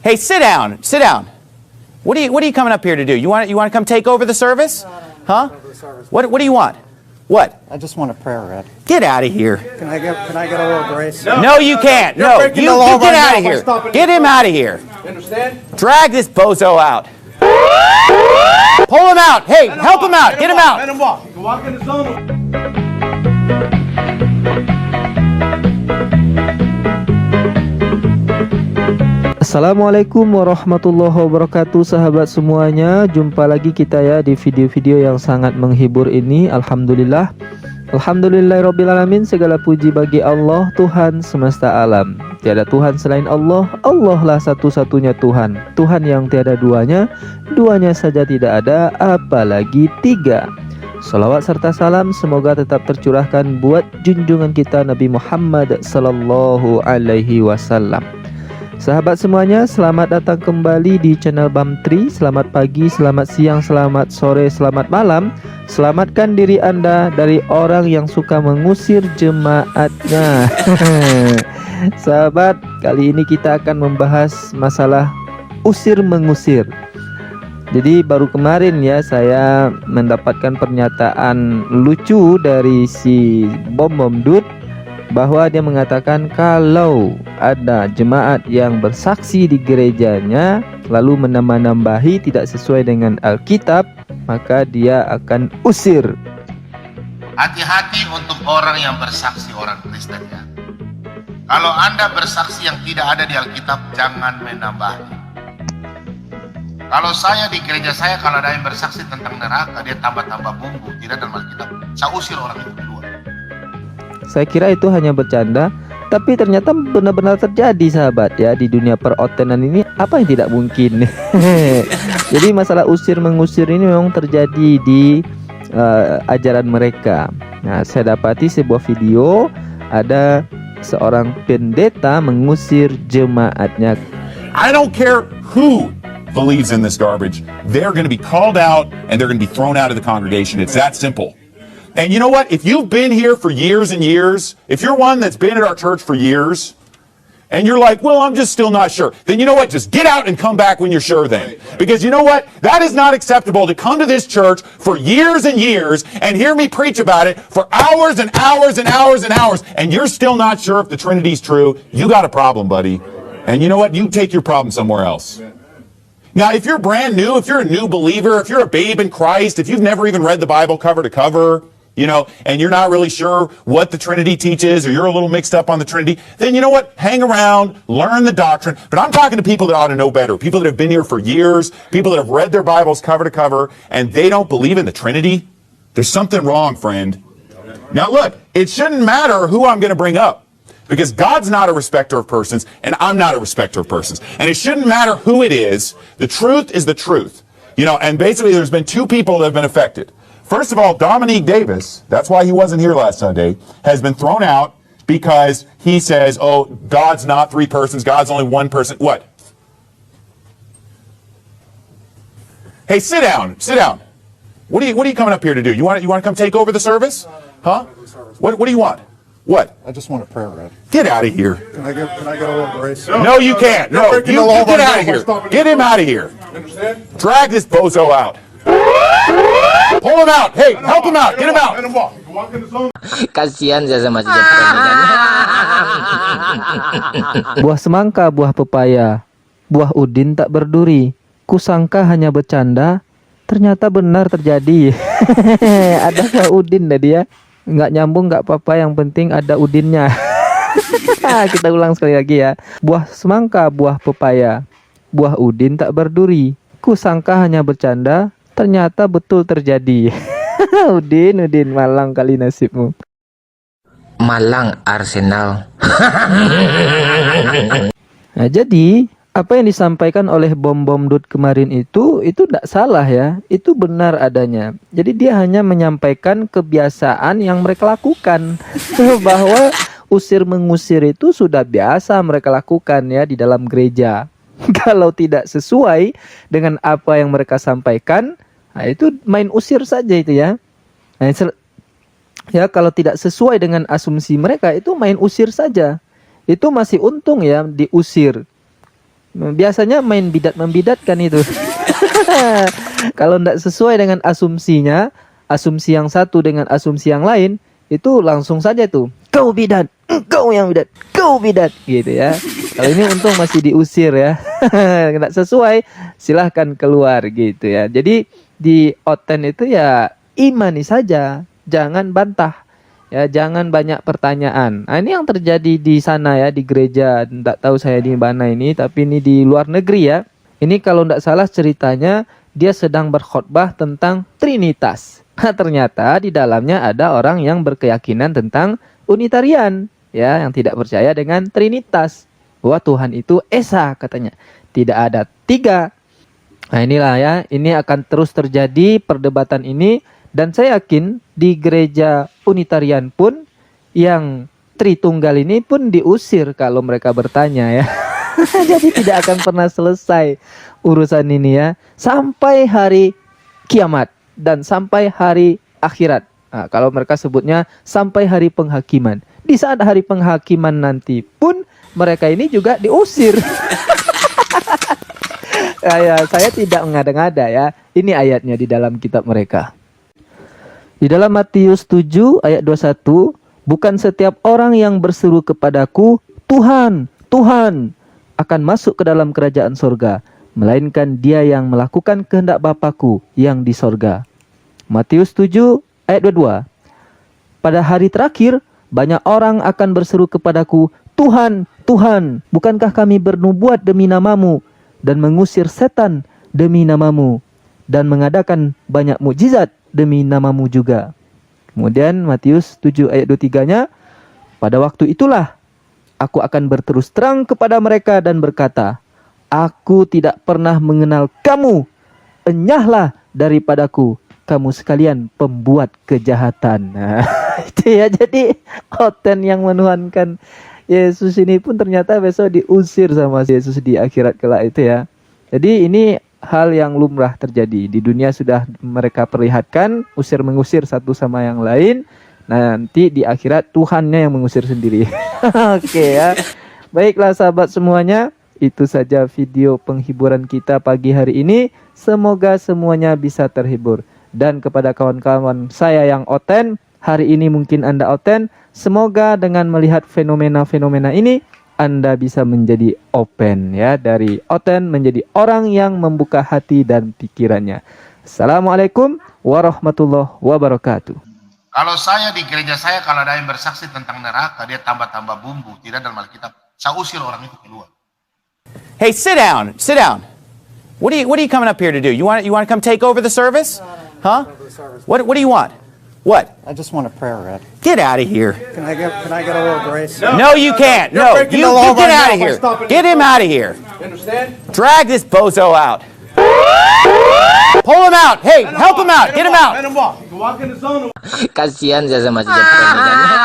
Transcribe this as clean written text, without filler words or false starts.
Hey, sit down. Sit down. What are you coming up here to do? You want to come take over the service? Huh? What do you want? What? I just want a prayer read. Get out of here. Can I get a little grace? No, you can't. No, you get out of here. Get him out of here. You understand? Drag this bozo out. Pull him out. Hey, help him out. Get him out. Let him walk. He can walk in the zone. Assalamualaikum warahmatullahi wabarakatuh, sahabat semuanya. Jumpa lagi kita ya di video-video yang sangat menghibur ini. Alhamdulillah, Alhamdulillahirrabbilalamin. Segala puji bagi Allah, Tuhan semesta alam. Tiada Tuhan selain Allah. Allah lah satu-satunya Tuhan, Tuhan yang tiada duanya, duanya saja tidak ada, apalagi tiga. Salawat serta salam semoga tetap tercurahkan buat junjungan kita Nabi Muhammad sallallahu alaihi wasallam. Sahabat semuanya, selamat datang kembali di channel Bamtri. Selamat pagi, selamat siang, selamat sore, selamat malam. Selamatkan diri Anda dari orang yang suka mengusir jemaatnya. Sahabat, kali ini kita akan membahas masalah usir mengusir. Jadi baru kemarin ya saya mendapatkan pernyataan lucu dari si Bom Dut, bahwa dia mengatakan kalau ada jemaat yang bersaksi di gerejanya lalu menambah-nambahi tidak sesuai dengan Alkitab, maka dia akan usir. Hati-hati untuk orang yang bersaksi orang Kristen ya. Kalau Anda bersaksi yang tidak ada di Alkitab, jangan menambahi. Kalau saya di gereja saya, kalau ada yang bersaksi tentang neraka, dia tambah-tambah bumbu, tidak dalam Alkitab, saya usir orang itu keluar. Saya kira itu hanya bercanda, tapi ternyata benar-benar terjadi sahabat ya. Di dunia perordenan ini apa yang tidak mungkin. Jadi masalah usir mengusir ini memang terjadi di ajaran mereka. Nah, saya dapati sebuah video ada seorang pendeta mengusir jemaatnya. I don't care who believes in this garbage. They're going to be called out and they're going to be thrown out of the congregation. It's that simple. And you know what? If you've been here for years and years, if you're one that's been at our church for years, and you're like, well, I'm just still not sure, then you know what? Just get out and come back when you're sure then. Because you know what? That is not acceptable to come to this church for years and years and hear me preach about it for hours and hours and hours and hours, and you're still not sure if the Trinity's true. You got a problem, buddy. And you know what? You take your problem somewhere else. Now, if you're brand new, if you're a new believer, if you're a babe in Christ, if you've never even read the Bible cover to cover, you know, and you're not really sure what the Trinity teaches, or you're a little mixed up on the Trinity, then you know what? Hang around, learn the doctrine. But I'm talking to people that ought to know better, people that have been here for years, people that have read their Bibles cover to cover, and they don't believe in the Trinity. There's something wrong, friend. Now look, it shouldn't matter who I'm going to bring up, because God's not a respecter of persons, and I'm not a respecter of persons. And it shouldn't matter who it is. The truth is the truth. You know, and basically there's been two people that have been affected. First of all, Dominique Davis, that's why he wasn't here last Sunday, has been thrown out because he says, oh, God's not three persons, God's only one person. What? Hey, sit down, sit down. What are you coming up here to do? You want to come take over the service? Huh? What do you want? What? I just want a prayer read. Get out of here. Can I get a little grace? No, you can't. No, you get out of here. Get him out of here. Drag this bozo out. Pull him out. Hey, help him out. Get him out. Let him walk. He can walk in the zone. Kasihan saya sama si Jepang ini kan. Buah semangka, buah pepaya, buah udin tak berduri. Kusangka hanya bercanda, ternyata benar terjadi. Ada buah udin tadi ya. Nggak nyambung nggak apa-apa, yang penting ada udinnya. Kita ulang sekali lagi ya. Buah semangka, buah pepaya, buah udin tak berduri. Kusangka hanya bercanda, ternyata betul terjadi. Udin, malang kali nasibmu. Malang Arsenal. Nah, jadi apa yang disampaikan oleh Bom Dut kemarin itu tidak salah ya, itu benar adanya. Jadi dia hanya menyampaikan kebiasaan yang mereka lakukan. Bahwa usir mengusir itu sudah biasa mereka lakukan ya di dalam gereja. Kalau tidak sesuai dengan apa yang mereka sampaikan, nah itu main usir saja itu ya. Nah, ya kalau tidak sesuai dengan asumsi mereka itu main usir saja. Itu masih untung ya diusir. Biasanya main bidat membidatkan itu. Kalau tidak sesuai dengan asumsinya, asumsi yang satu dengan asumsi yang lain, itu langsung saja tuh, kau bidat, kau yang bidat, kau bidat, gitu ya. Kalau ini untung masih diusir ya. Tidak sesuai, silahkan keluar gitu ya. Jadi di Oten itu ya imani saja, jangan bantah. Ya, jangan banyak pertanyaan. Nah, ini yang terjadi di sana ya, di gereja. Tidak tahu saya di mana ini, tapi ini di luar negeri ya. Ini kalau tidak salah ceritanya, dia sedang berkhotbah tentang Trinitas. Nah, ternyata di dalamnya ada orang yang berkeyakinan tentang Unitarian, ya, yang tidak percaya dengan Trinitas. Bahwa Tuhan itu Esa katanya, tidak ada tiga. Nah inilah ya, ini akan terus terjadi perdebatan ini. Dan saya yakin di gereja Unitarian pun yang Tritunggal ini pun diusir kalau mereka bertanya ya. Jadi tidak akan pernah selesai urusan ini ya. Sampai hari kiamat dan sampai hari akhirat. Nah, kalau mereka sebutnya sampai hari penghakiman. Di saat hari penghakiman nanti pun mereka ini juga diusir. Ya, saya tidak mengada-ngada ya. Ini ayatnya di dalam kitab mereka. Di dalam Matius 7 ayat 21, bukan setiap orang yang berseru kepadaku, Tuhan, Tuhan, akan masuk ke dalam kerajaan sorga, melainkan dia yang melakukan kehendak Bapa-Ku yang di sorga. Matius 7 ayat 22. Pada hari terakhir, banyak orang akan berseru kepadaku, Tuhan, Tuhan, bukankah kami bernubuat demi namamu, dan mengusir setan demi namamu, dan mengadakan banyak mukjizat demi namamu juga. Kemudian Matius 7 ayat 23-nya, pada waktu itulah aku akan berterus terang kepada mereka dan berkata, aku tidak pernah mengenal kamu, enyahlah daripadaku, kamu sekalian pembuat kejahatan. Nah, itu ya, jadi Oten yang menuhankan Yesus ini pun ternyata besok diusir sama Yesus di akhirat kelak itu ya. Jadi ini hal yang lumrah terjadi. Di dunia sudah mereka perlihatkan usir-mengusir satu sama yang lain. Nanti di akhirat Tuhannya yang mengusir sendiri. Oke ya. Baiklah sahabat semuanya, itu saja video penghiburan kita pagi hari ini. Semoga semuanya bisa terhibur. Dan kepada kawan-kawan saya yang Oten, hari ini mungkin Anda Oten, semoga dengan melihat fenomena-fenomena ini Anda bisa menjadi open ya, dari Oten menjadi orang yang membuka hati dan pikirannya. Assalamualaikum warahmatullahi wabarakatuh. Kalau saya di gereja saya, kalau ada yang bersaksi tentang neraka, dia tambah-tambah bumbu. Tidak dalam Alkitab. Saya usir orang itu keluar. Hey, sit down. Sit down. What are you coming up here to do? You want to come take over the service? Huh? What do you want? What? I just want a prayer read. Get out of here. Can I get a little grace? No, you can't. You're No, breaking you the law get right out now of by here. stopping Get this him out of here. You understand? Drag this bozo out. Pull him out. Hey, help him out. Get him out. Let him walk. You can walk in the zone. Kasihan saya sama si Jepang ini kan.